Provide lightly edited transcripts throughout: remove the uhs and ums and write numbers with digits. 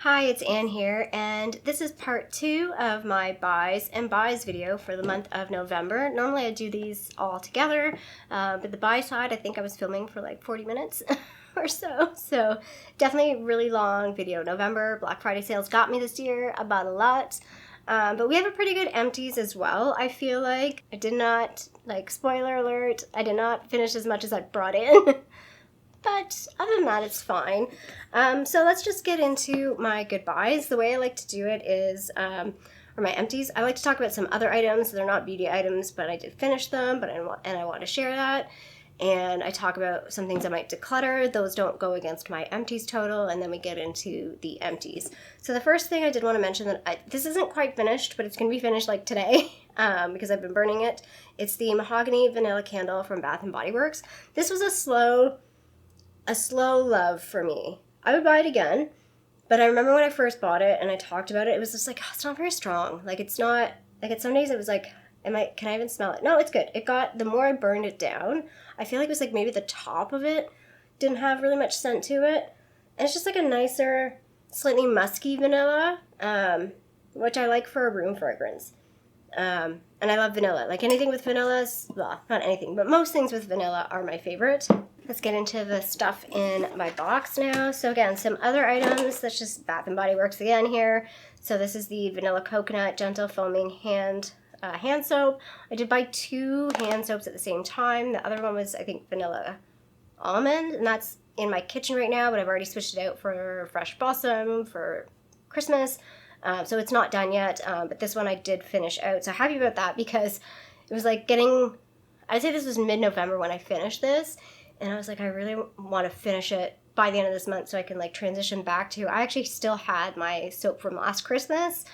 Hi, it's Anne here, and this is part 2 of my buys and buys video for the month of November. Normally I do these all together, but the buy side I think I was filming for like 40 minutes or so. So definitely a really long video. November Black Friday sales got me this year. I bought a lot. But we have a pretty good empties as well, I feel like. I did not, spoiler alert, I did not finish as much as I brought in. But other than that, it's fine. So let's just get into my goodbyes. The way I like to do it is, or my empties, I like to talk about some other items. They're not beauty items, but I did finish them, and I want to share that. And I talk about some things I might declutter. Those don't go against my empties total, and then we get into the empties. So the first thing I did want to mention that this isn't quite finished, but it's going to be finished like today because I've been burning it. It's the Mahogany Vanilla Candle from Bath & Body Works. This was a slow love for me. I would buy it again, but I remember when I first bought it and I talked about it, it was just like, oh, it's not very strong. It's not, some days it was like, can I even smell it? No, it's good. The more I burned it down, I feel like it was like maybe the top of it didn't have really much scent to it. And it's just like a nicer, slightly musky vanilla, which I like for a room fragrance. And I love vanilla. Like anything with vanillas, well, not anything, but most things with vanilla are my favorite. Let's get into the stuff in my box now. So again, some other items. That's just Bath & Body Works again here. So this is the Vanilla Coconut Gentle Foaming Hand Soap. I did buy 2 hand soaps at the same time. The other one was, I think, Vanilla Almond, and that's in my kitchen right now, but I've already switched it out for Fresh Blossom for Christmas. So it's not done yet, but this one I did finish out. So happy about that because it was like I'd say this was mid-November when I finished this. And I was like, I really want to finish it by the end of this month so I can transition back to, I actually still had my soap from last Christmas.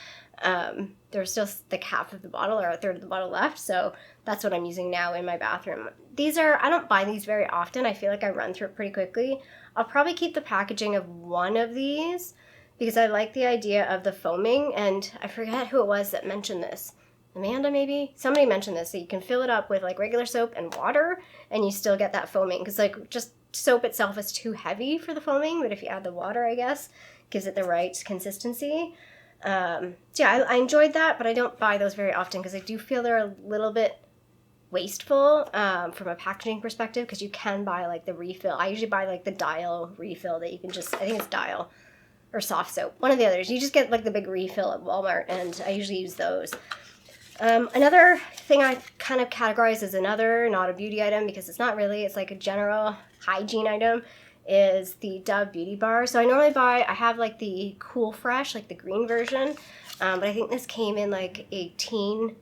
There was still like half of the bottle or a third of the bottle left. So that's what I'm using now in my bathroom. I don't buy these very often. I feel like I run through it pretty quickly. I'll probably keep the packaging of one of these because I like the idea of the foaming. And I forget who it was that mentioned this. Amanda, maybe? Somebody mentioned this, that you can fill it up with regular soap and water and you still get that foaming because just soap itself is too heavy for the foaming, but if you add the water, I guess, gives it the right consistency. So yeah, I enjoyed that, but I don't buy those very often because I do feel they're a little bit wasteful from a packaging perspective because you can buy the refill. I usually buy the Dial refill that you can just, I think it's Dial or Soft Soap, one of the others. You just get the big refill at Walmart and I usually use those. Another thing I kind of categorize as not a beauty item because it's not really, it's like a general hygiene item, is the Dove Beauty Bar. So I normally I have the Cool Fresh, the green version, but I think this came in the teen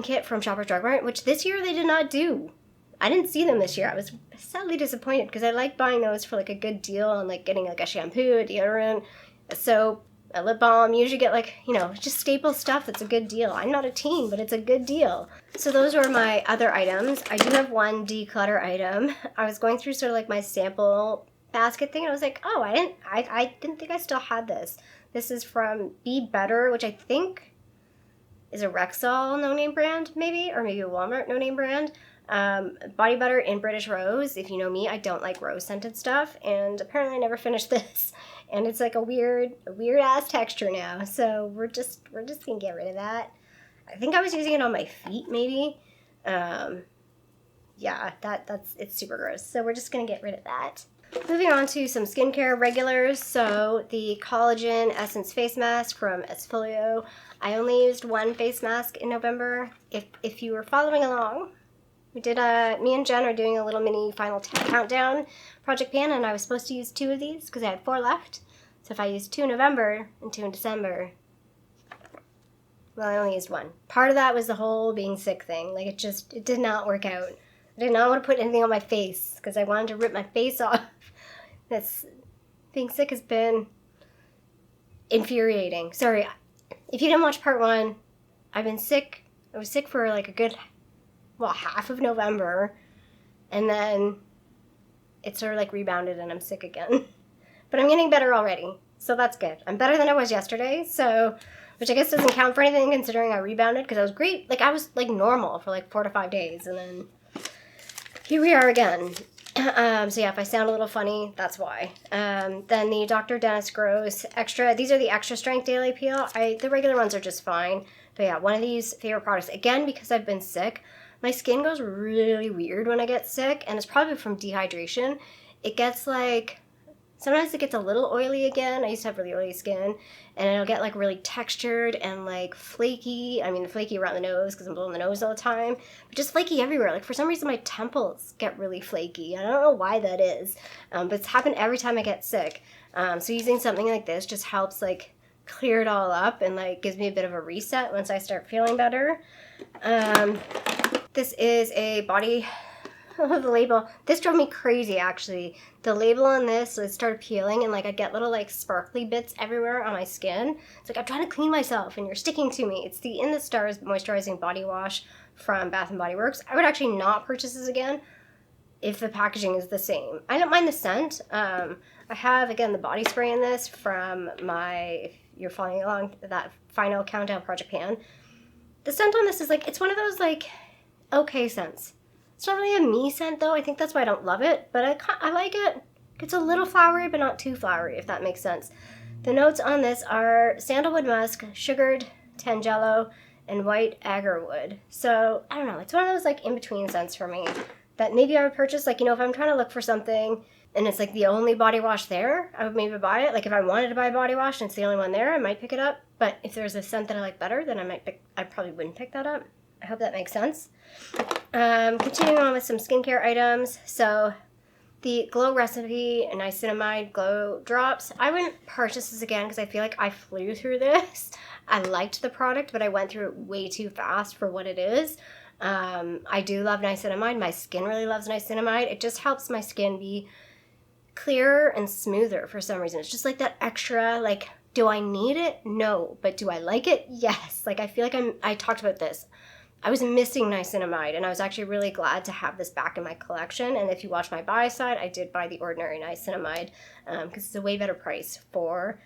kit from Shoppers Drug Mart, which this year they did not do. I didn't see them this year. I was sadly disappointed because I like buying those for a good deal on getting a shampoo, a deodorant, a soap, a lip balm. You usually get just staple stuff that's a good deal. I'm not a teen, but it's a good deal. So those were my other items. I do have one declutter item. I was going through sort of my sample basket thing and I was like, oh, I didn't think I still had this. This is from Be Better, which I think is a Rexall no-name brand, maybe, or maybe a Walmart no-name brand. Body butter in British Rose. If you know me, I don't like rose scented stuff, and apparently I never finished this. And it's a weird ass texture now. So we're just gonna get rid of that. I think I was using it on my feet, maybe. Yeah, it's super gross. So we're just gonna get rid of that. Moving on to some skincare regulars. So the Collagen Essence Face Mask from Esfolio. I only used one face mask in November. If you were following along, we did me and Jen are doing a little mini final countdown project pan, and I was supposed to use 2 of these because I had 4 left. So if I used 2 in November and 2 in December, well, I only used 1. Part of that was the whole being sick thing. It did not work out. I did not want to put anything on my face because I wanted to rip my face off. Being sick has been infuriating. Sorry, if you didn't watch part 1, I've been sick. I was sick for a good, half of November, and then it sort of rebounded and I'm sick again. But I'm getting better already, so that's good. I'm better than I was yesterday, which I guess doesn't count for anything considering I rebounded because I was great. I was normal for 4 to 5 days, and then here we are again. So yeah, if I sound a little funny, that's why. Then the Dr. Dennis Gross Extra, these are the extra strength daily peel. The regular ones are just fine. But yeah, one of these favorite products. Again, because I've been sick, my skin goes really weird when I get sick, and it's probably from dehydration. It gets like, sometimes it gets a little oily again. I used to have really oily skin, and it'll get like really textured and like flaky. I mean, flaky around the nose because I'm blowing the nose all the time, but just flaky everywhere. Like for some reason, my temples get really flaky. I don't know why that is, but it's happened every time I get sick. So using something like this just helps like clear it all up and like gives me a bit of a reset once I start feeling better. This is a body. Oh, the label. This drove me crazy, actually. The label on this, so it started peeling, and like I'd get little like sparkly bits everywhere on my skin. It's like I'm trying to clean myself, and you're sticking to me. It's the In the Stars Moisturizing Body Wash from Bath & Body Works. I would actually not purchase this again if the packaging is the same. I don't mind the scent. I have, again, the body spray in this from my, if you're following along, that Final Countdown Project Pan. The scent on this is like, it's one of those like okay scents. It's not really a me scent, though. I think that's why I don't love it, but I like it. It's a little flowery, but not too flowery, if that makes sense. The notes on this are sandalwood musk, sugared tangelo, and white agarwood. So, I don't know. It's one of those, like, in-between scents for me that maybe I would purchase. Like, you know, if I'm trying to look for something and it's, like, the only body wash there, I would maybe buy it. Like, if I wanted to buy a body wash and it's the only one there, I might pick it up. But if there's a scent that I like better, then I probably wouldn't pick that up. I hope that makes sense. Continuing on with some skincare items. So the Glow Recipe and Niacinamide Glow Drops. I wouldn't purchase this again because I feel like I flew through this. I liked the product, but I went through it way too fast for what it is. I do love niacinamide. My skin really loves niacinamide. It just helps my skin be clearer and smoother for some reason. It's just like that extra, like, do I need it? No. But do I like it? Yes. Like, I feel like I talked about this. I was missing niacinamide, and I was actually really glad to have this back in my collection. And if you watch my buy side, I did buy the ordinary niacinamide because it's a way better price for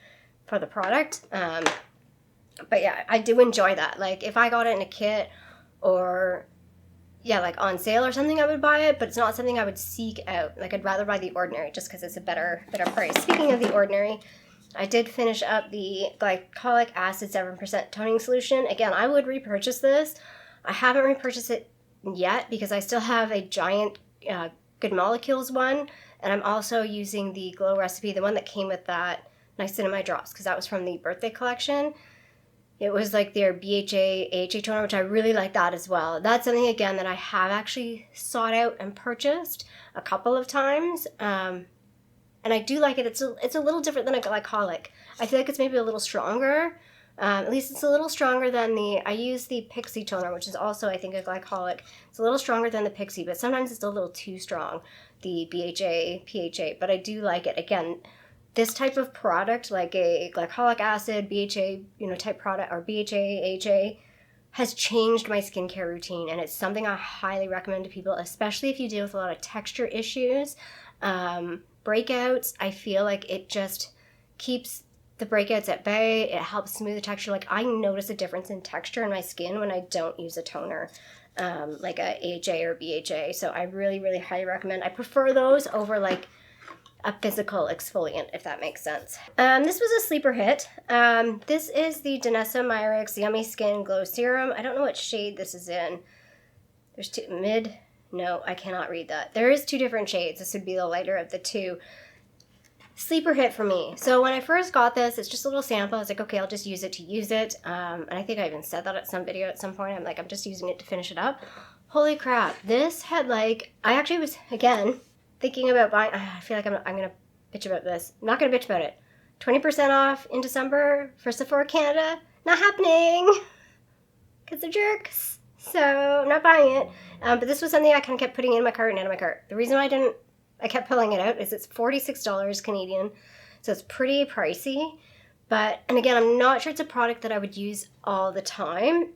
the product. But yeah, I do enjoy that. Like, if I got it in a kit or, yeah, like on sale or something, I would buy it, but it's not something I would seek out. Like, I'd rather buy the ordinary just because it's a better price. Speaking of the ordinary, I did finish up the glycolic acid 7% toning solution. Again, I would repurchase this. I haven't repurchased it yet because I still have a giant Good Molecules one, and I'm also using the Glow Recipe, the one that came with that niacinamide drops, because that was from the birthday collection. It was like their BHA AHA toner, which I really like that as well. That's something, again, that I have actually sought out and purchased a couple of times, and I do like it. It's a little different than a glycolic. I feel like it's maybe a little stronger. At least it's a little stronger than I use the Pixie toner, which is also, I think, a glycolic. It's a little stronger than the Pixie, but sometimes it's a little too strong, the BHA, PHA, but I do like it. Again, this type of product, like a glycolic acid, BHA, type product, or BHA, AHA, has changed my skincare routine, and it's something I highly recommend to people, especially if you deal with a lot of texture issues, breakouts. I feel like it just keeps the breakouts at bay. It helps smooth the texture. Like, I notice a difference in texture in my skin when I don't use a toner, like a AHA or BHA. So I really, really highly recommend. I prefer those over like a physical exfoliant, if that makes sense. This was a sleeper hit. This is the Danessa Myricks Yummy Skin Glow Serum. I don't know what shade this is in. There's two, mid? No, I cannot read that. There is two different shades. This would be the lighter of the two. Sleeper hit for me. So when I first got this, it's just a little sample. I was like, okay, I'll just use it to use it. And I think I even said that at some video at some point. I'm like, I'm just using it to finish it up. Holy crap. This had like, I actually was, again, thinking about buying, I feel like I'm going to bitch about this. I'm not going to bitch about it. 20% off in December for Sephora Canada. Not happening. Because they're jerks. So I'm not buying it. But this was something I kind of kept putting in my cart and out of my cart. The reason why I kept pulling it out is it's $46 Canadian, so it's pretty pricey. But, and again, I'm not sure it's a product that I would use all the time,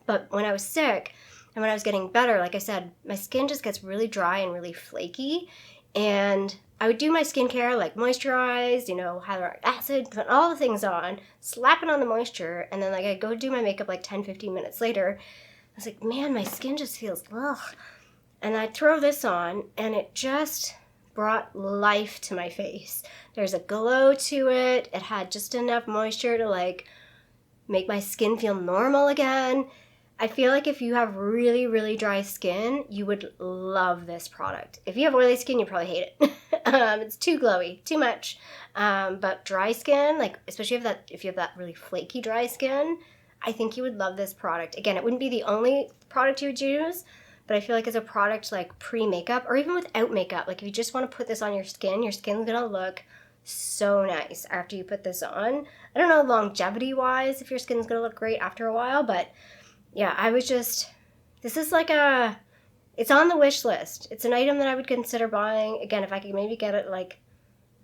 but when I was sick and when I was getting better, like I said, my skin just gets really dry and really flaky, and I would do my skincare, like moisturize, hyaluronic acid, put all the things on, slap it on the moisture, and then like I go do my makeup like 10-15 minutes later. I was like, man, my skin just feels ugh. And I throw this on, and it just brought life to my face. There's a glow to it. It had just enough moisture to like make my skin feel normal again. I feel like if you have really, really dry skin, you would love this product. If you have oily skin, you probably hate it. It's too glowy, too much. But dry skin, like especially if you have that really flaky dry skin, I think you would love this product. Again, it wouldn't be the only product you would use, but I feel like as a product like pre-makeup or even without makeup, like if you just want to put this on your skin's gonna look so nice after you put this on. I don't know longevity-wise if your skin's gonna look great after a while, but yeah, this is like it's on the wish list. It's an item that I would consider buying. Again, if I could maybe get it like,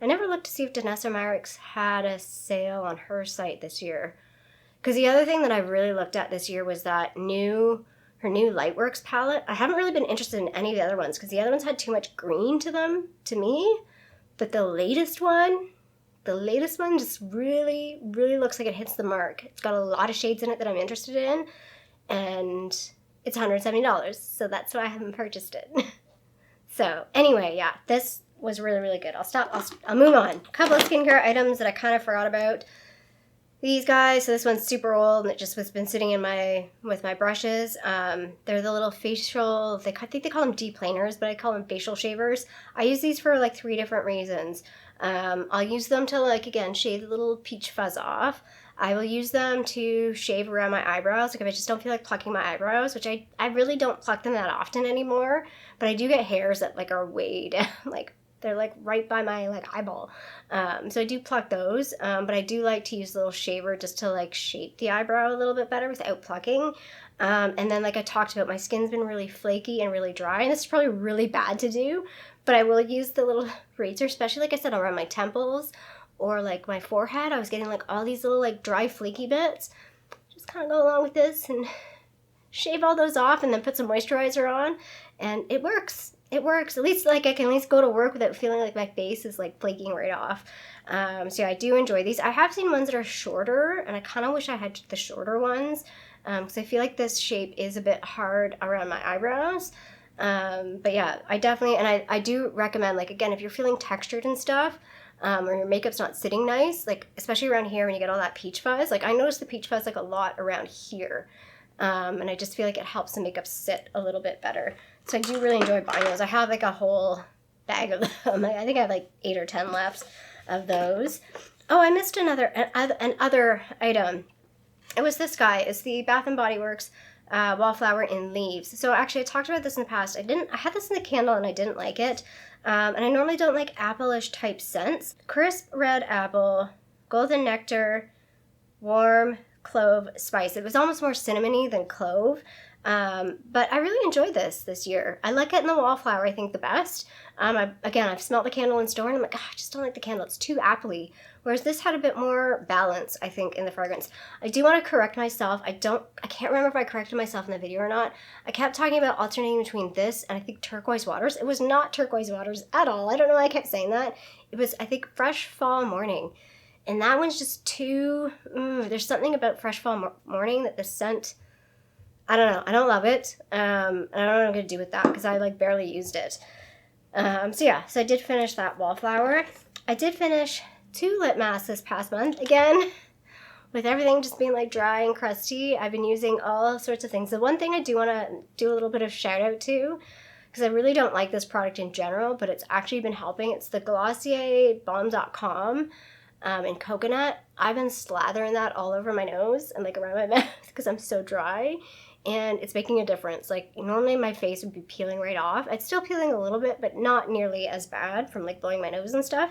I never looked to see if Danessa Marix had a sale on her site this year. Because the other thing that I really looked at this year was that her new Lightworks palette. I haven't really been interested in any of the other ones because the other ones had too much green to them, to me. But the latest one just really, really looks like it hits the mark. It's got a lot of shades in it that I'm interested in. And it's $170, so that's why I haven't purchased it. So anyway, yeah, this was really, really good. I'll move on. A couple of skincare items that I kind of forgot about. These guys, so this one's super old and it just has been sitting in with my brushes. They're the little facial, I think they call them deplaners, but I call them facial shavers. I use these for like 3 different reasons. I'll use them to like, again, shave the little peach fuzz off. I will use them to shave around my eyebrows, like if I just don't feel like plucking my eyebrows, which I really don't pluck them that often anymore, but I do get hairs that like are way down, like they're like right by my like eyeball. So I do pluck those, but I do like to use a little shaver just to like shape the eyebrow a little bit better without plucking. And then like I talked about, my skin's been really flaky and really dry, and this is probably really bad to do, but I will use the little razor, especially like I said, around my temples or like my forehead. I was getting like all these little like dry flaky bits. Just kind of go along with this and shave all those off and then put some moisturizer on, and it works. It works. At least like I can at least go to work without feeling like my face is like flaking right off. So yeah, I do enjoy these. I have seen ones that are shorter, and I kind of wish I had the shorter ones because I feel like this shape is a bit hard around my eyebrows. But yeah, I definitely, and I do recommend, like again, if you're feeling textured and stuff, or your makeup's not sitting nice, like especially around here when you get all that peach fuzz. Like I notice the peach fuzz like a lot around here. And I just feel like it helps the makeup sit a little bit better. So I do really enjoy buying those. I have like a whole bag of them. I think I have like 8 or 10 left of those. Oh, I missed another item. It was this guy. It's the Bath & Body Works Wallflower in Leaves. So actually I talked about this in the past. I had this in the candle and I didn't like it. And I normally don't like apple-ish type scents. Crisp red apple, golden nectar, warm clove spice. It was almost more cinnamony than clove. But I really enjoyed this year. I like it in the Wallflower, I think, the best. I've smelled the candle in store and I'm like, I just don't like the candle. It's too appley. Whereas this had a bit more balance, I think, in the fragrance. I do want to correct myself. I can't remember if I corrected myself in the video or not. I kept talking about alternating between this and I think Turquoise Waters. It was not Turquoise Waters at all. I don't know why I kept saying that. It was, I think, Fresh Fall Morning. And that one's just too, there's something about Fresh Fall Morning that the scent, I don't know. I don't love it. I don't know what I'm going to do with that because I like barely used it. So I did finish that Wallflower. I did finish 2 lip masks this past month. Again, with everything just being like dry and crusty, I've been using all sorts of things. The one thing I do want to do a little bit of shout out to, because I really don't like this product in general, but it's actually been helping. It's the Glossier Balm.com in coconut. I've been slathering that all over my nose and like around my mouth because I'm so dry. And it's making a difference. Like normally my face would be peeling right off. It's still peeling a little bit, but not nearly as bad from like blowing my nose and stuff.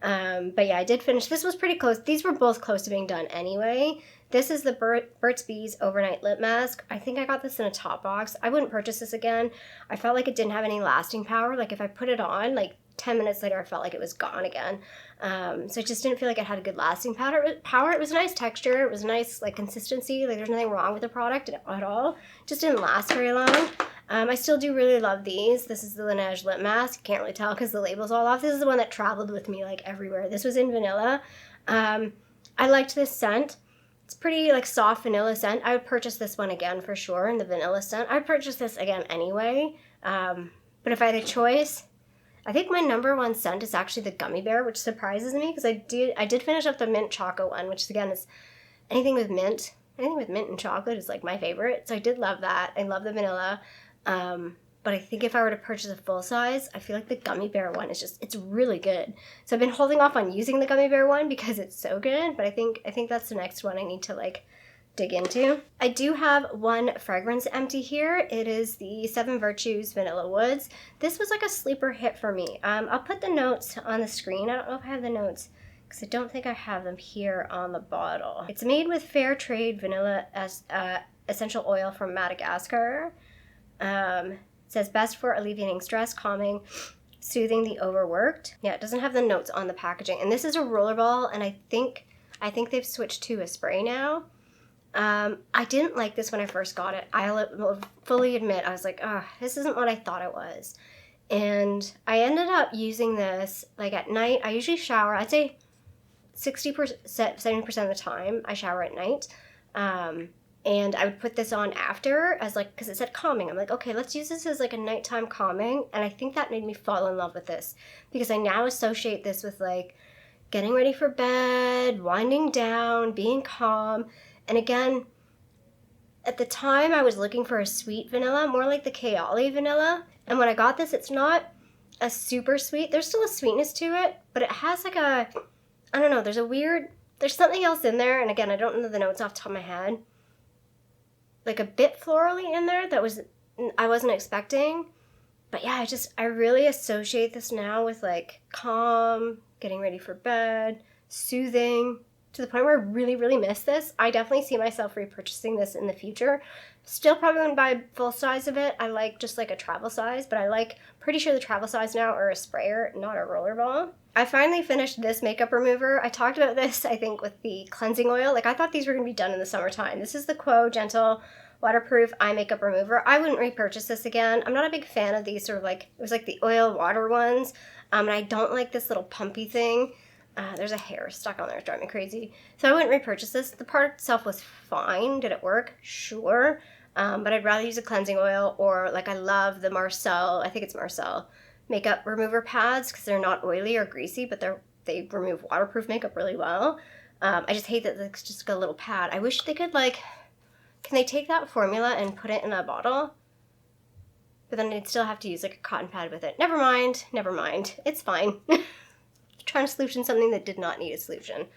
But yeah, I did finish. This was pretty close. These were both close to being done anyway. This is the Burt's Bees Overnight Lip Mask. I think I got this in a top box. I wouldn't purchase this again. I felt like it didn't have any lasting power. Like if I put it on, like 10 minutes later, I felt like it was gone again. So it just didn't feel like it had a good lasting power. It was a nice texture. It was a nice like consistency. Like there's nothing wrong with the product at all. It just didn't last very long. I still do really love these. This is the Laneige Lip Mask. Can't really tell because the label's all off. This is the one that traveled with me like everywhere. This was in vanilla. I liked this scent. It's pretty like soft vanilla scent. I would purchase this one again for sure in the vanilla scent. I'd purchase this again anyway. But if I had a choice, I think my number one scent is actually the Gummy Bear, which surprises me because I did finish up the Mint Choco one, which again is anything with mint. Anything with mint and chocolate is like my favorite. So I did love that. I love the vanilla. But I think if I were to purchase a full size, I feel like the Gummy Bear one is just, it's really good. So I've been holding off on using the Gummy Bear one because it's so good. But I think that's the next one I need to like dig into. I do have one fragrance empty here. It is the Seven Virtues Vanilla Woods. This was like a sleeper hit for me. I'll put the notes on the screen. I don't know if I have the notes because I don't think I have them here on the bottle. It's made with fair trade vanilla essential oil from Madagascar. It says best for alleviating stress, calming, soothing the overworked. Yeah, it doesn't have the notes on the packaging. And this is a rollerball, and I think they've switched to a spray now. I didn't like this when I first got it. I'll fully admit, I was like, oh, this isn't what I thought it was. And I ended up using this like at night. I usually shower, I'd say 60%, 70% of the time I shower at night. And I would put this on after as like, because it said calming. I'm like, okay, let's use this as like a nighttime calming. And I think that made me fall in love with this because I now associate this with like getting ready for bed, winding down, being calm. And again, at the time I was looking for a sweet vanilla, more like the Kayali vanilla. And when I got this, it's not a super sweet. There's still a sweetness to it, but it has like a, I don't know, there's something else in there. And again, I don't know the notes off the top of my head. Like a bit florally in there that I wasn't expecting. But yeah, I really associate this now with like calm, getting ready for bed, soothing, to the point where I really, really miss this. I definitely see myself repurchasing this in the future. Still probably wouldn't buy full size of it. I like just like a travel size, but pretty sure the travel size now are a sprayer, not a rollerball. I finally finished this makeup remover. I talked about this, I think, with the cleansing oil. Like, I thought these were going to be done in the summertime. This is the Quo Gentle Waterproof Eye Makeup Remover. I wouldn't repurchase this again. I'm not a big fan of these sort of like, it was like the oil water ones. And I don't like this little pumpy thing. There's a hair stuck on there. It's driving me crazy. So I wouldn't repurchase this. The product itself was fine. Did it work? Sure. But I'd rather use a cleansing oil, or like I love the Marcel, I think it's Marcel, makeup remover pads because they're not oily or greasy, but they remove waterproof makeup really well. I just hate that it's just a little pad. I wish they could like, can they take that formula and put it in a bottle? But then they'd still have to use like a cotton pad with it. Never mind. It's fine. Trying to solution something that did not need a solution.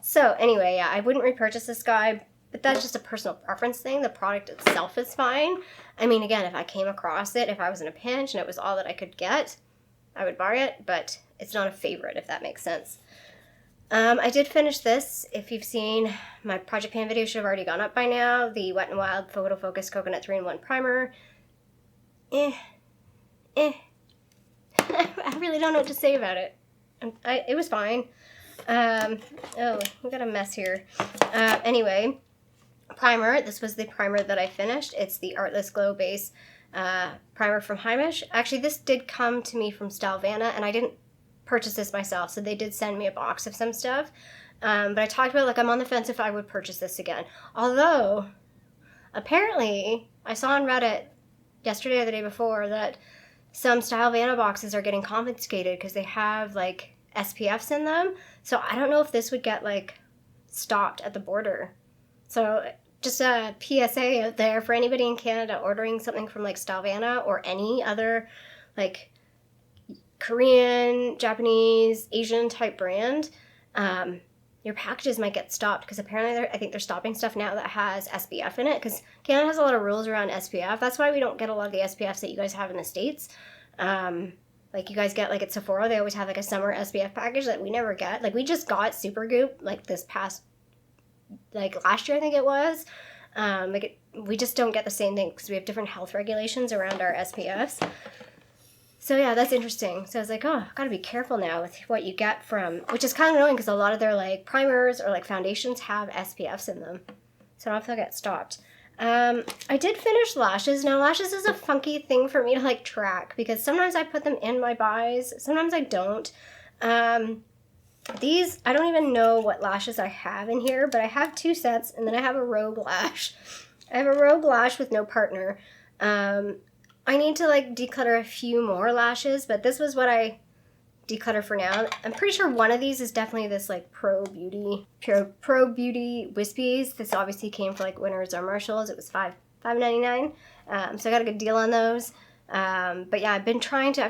So anyway, yeah, I wouldn't repurchase this guy, but that's just a personal preference thing. The product itself is fine. I mean, again, if I came across it, if I was in a pinch and it was all that I could get, I would buy it, but it's not a favorite, if that makes sense. I did finish this. If you've seen my Project Pan video, should have already gone up by now. The Wet n Wild Photo Focus Coconut 3-in-1 Primer. I really don't know what to say about it. It was fine. Oh, we got a mess here. Anyway, primer. This was the primer that I finished. It's the Artless Glow Base primer from Highish. Actually, this did come to me from Stylevana, and I didn't purchase this myself, so they did send me a box of some stuff. But I talked about, like, I'm on the fence if I would purchase this again. Although, apparently, I saw on Reddit yesterday or the day before that some Stylevana boxes are getting confiscated because they have, like, SPFs in them. So I don't know if this would get, like, stopped at the border. So just a PSA out there for anybody in Canada ordering something from, like, Stylevana or any other, like, Korean, Japanese, Asian type brand, your packages might get stopped because apparently I think they're stopping stuff now that has SPF in it because Canada has a lot of rules around SPF. That's why we don't get a lot of the SPFs that you guys have in the States. Like you guys get, like at Sephora, they always have like a summer SPF package that we never get. Like we just got Supergoop like this past, like last year I think it was. We just don't get the same thing because we have different health regulations around our SPFs. So yeah, that's interesting. So I was like, oh, I've got to be careful now with what you get from, which is kind of annoying because a lot of their like primers or like foundations have SPFs in them. So I don't know if they'll get stopped. I did finish lashes. Now lashes is a funky thing for me to like track because sometimes I put them in my buys, sometimes I don't. These, I don't even know what lashes I have in here, but I have 2 sets and then I have a rogue lash. I have a rogue lash with no partner. I need to like declutter a few more lashes, but this was what I declutter for now. I'm pretty sure one of these is definitely this like Pro Beauty Wispies. This obviously came for like Winners or Marshalls. It was $5.99. So I got a good deal on those. But yeah, I've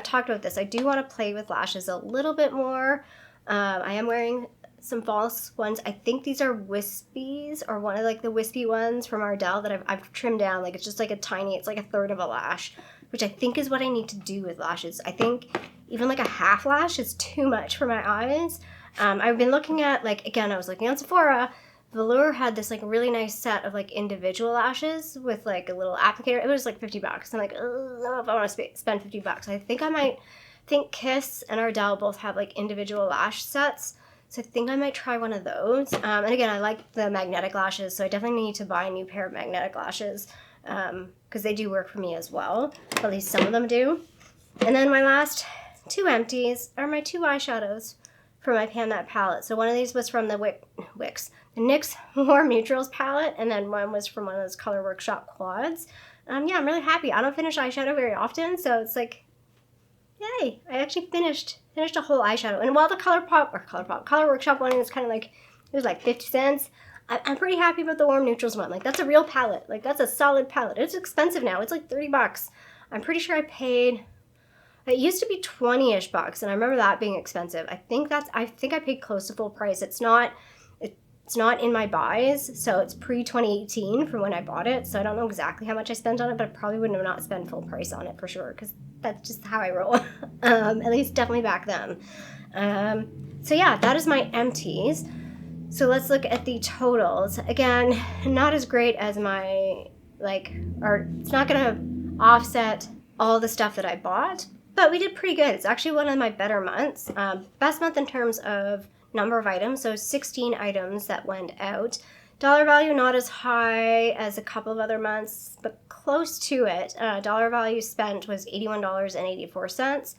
talked about this. I do want to play with lashes a little bit more. I am wearing some false ones. I think these are wispies, or one of like the wispy ones from Ardell that I've trimmed down. Like it's just like it's like a third of a lash, which I think is what I need to do with lashes. I think even like a half lash is too much for my eyes. I've been looking at, like, again, I was looking on Sephora. Velour had this like really nice set of like individual lashes with like a little applicator. It was like $50. I'm like, I don't know if I want to spend $50. I think Kiss and Ardell both have like individual lash sets. So I think I might try one of those. And again, I like the magnetic lashes, so I definitely need to buy a new pair of magnetic lashes because they do work for me as well. At least some of them do. And then my last two empties are my two eyeshadows for my Pan That palette. So one of these was from the NYX Warm Neutrals palette, and then one was from one of those Color Workshop quads. Yeah, I'm really happy. I don't finish eyeshadow very often, so it's like, yay, I actually finished a whole eyeshadow. And while the Color Workshop one is kind of like, it was like 50 cents, I'm pretty happy about the Warm Neutrals one. Like, that's a real palette. Like, that's a solid palette. It's expensive now. It's like $30. I'm pretty sure I paid, it used to be 20-ish bucks, and I remember that being expensive. I think I paid close to full price. It's not in my buys, so it's pre-2018 from when I bought it, so I don't know exactly how much I spent on it, but I probably wouldn't have not spent full price on it for sure, because that's just how I roll. At least definitely back then. So yeah, that is my empties. So let's look at the totals. Again, not as great as my, it's not gonna offset all the stuff that I bought, but we did pretty good. It's actually one of my better months. Best month in terms of number of items, so 16 items that went out. Dollar value not as high as a couple of other months, but close to it. Dollar value spent was $81.84.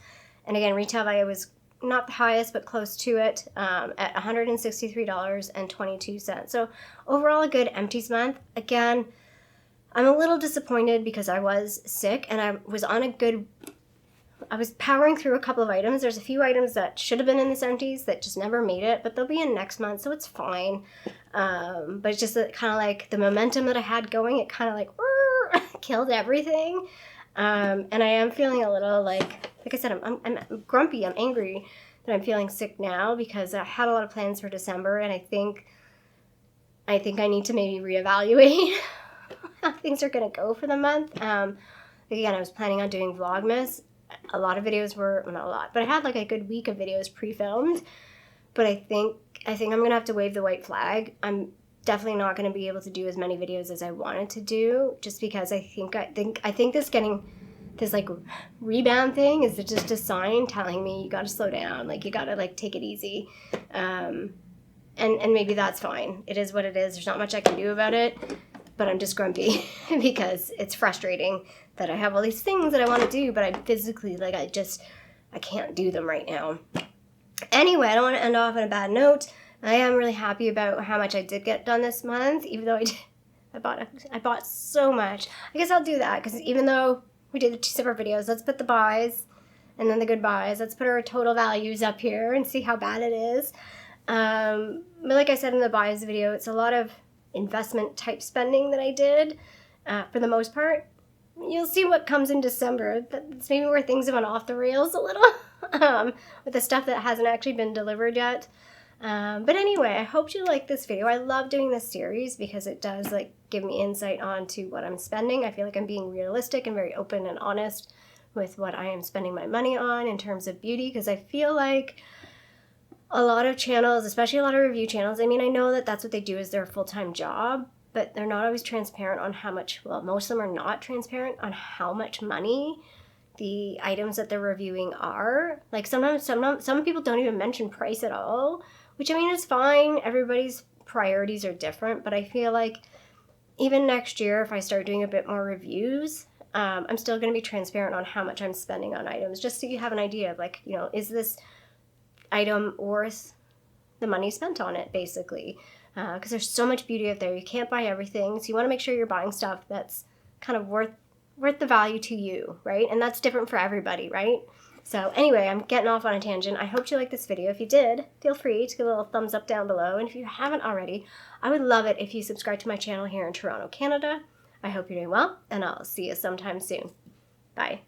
And again, retail value was not the highest, but close to it at $163.22. So overall, a good empties month. Again, I'm a little disappointed because I was sick and I was powering through a couple of items. There's a few items that should have been in this empties that just never made it, but they'll be in next month, so it's fine. But it's just that kind of like the momentum that I had going, it kind of like killed everything. And I am feeling a little like I said, I'm grumpy, I'm angry that I'm feeling sick now because I had a lot of plans for December, and I think I need to maybe reevaluate how things are going to go for the month. Again, I was planning on doing Vlogmas. A lot of videos were, well, not a lot, but I had like a good week of videos pre-filmed. But I think I'm gonna have to wave the white flag. I'm definitely not gonna be able to do as many videos as I wanted to do, just because I think this like rebound thing is just a sign telling me you gotta slow down, like you gotta like take it easy. And maybe that's fine. It is what it is. There's not much I can do about it. But I'm just grumpy because it's frustrating that I have all these things that I want to do, but I physically, I can't do them right now. Anyway, I don't want to end off on a bad note. I am really happy about how much I did get done this month, even though I bought so much. I guess I'll do that, because even though we did the two separate videos, let's put the buys and then the good buys. Let's put our total values up here and see how bad it is. But like I said in the buys video, it's a lot of investment type spending that I did for the most part. You'll see what comes in December. That's maybe where things have went off the rails a little with the stuff that hasn't actually been delivered yet. But anyway, I hope you like this video. I love doing this series because it does give me insight onto what I'm spending. I feel like I'm being realistic and very open and honest with what I am spending my money on in terms of beauty, because I feel like a lot of channels, especially a lot of review channels, I mean, I know that that's what they do as their full-time job, but they're not always transparent on how much, well, most of them are not transparent on how much money the items that they're reviewing are. Like sometimes some people don't even mention price at all, which I mean is fine. Everybody's priorities are different, but I feel like even next year, if I start doing a bit more reviews, I'm still going to be transparent on how much I'm spending on items, just so you have an idea of is this item worth the money spent on it, basically, because there's so much beauty out there. You can't buy everything, so you want to make sure you're buying stuff that's kind of worth worth the value to you, right? And that's different for everybody, right? So anyway, I'm getting off on a tangent. I hope you liked this video. If you did, feel free to give a little thumbs up down below. And if you haven't already, I would love it if you subscribe to my channel here in Toronto, Canada. I hope you're doing well, and I'll see you sometime soon. Bye.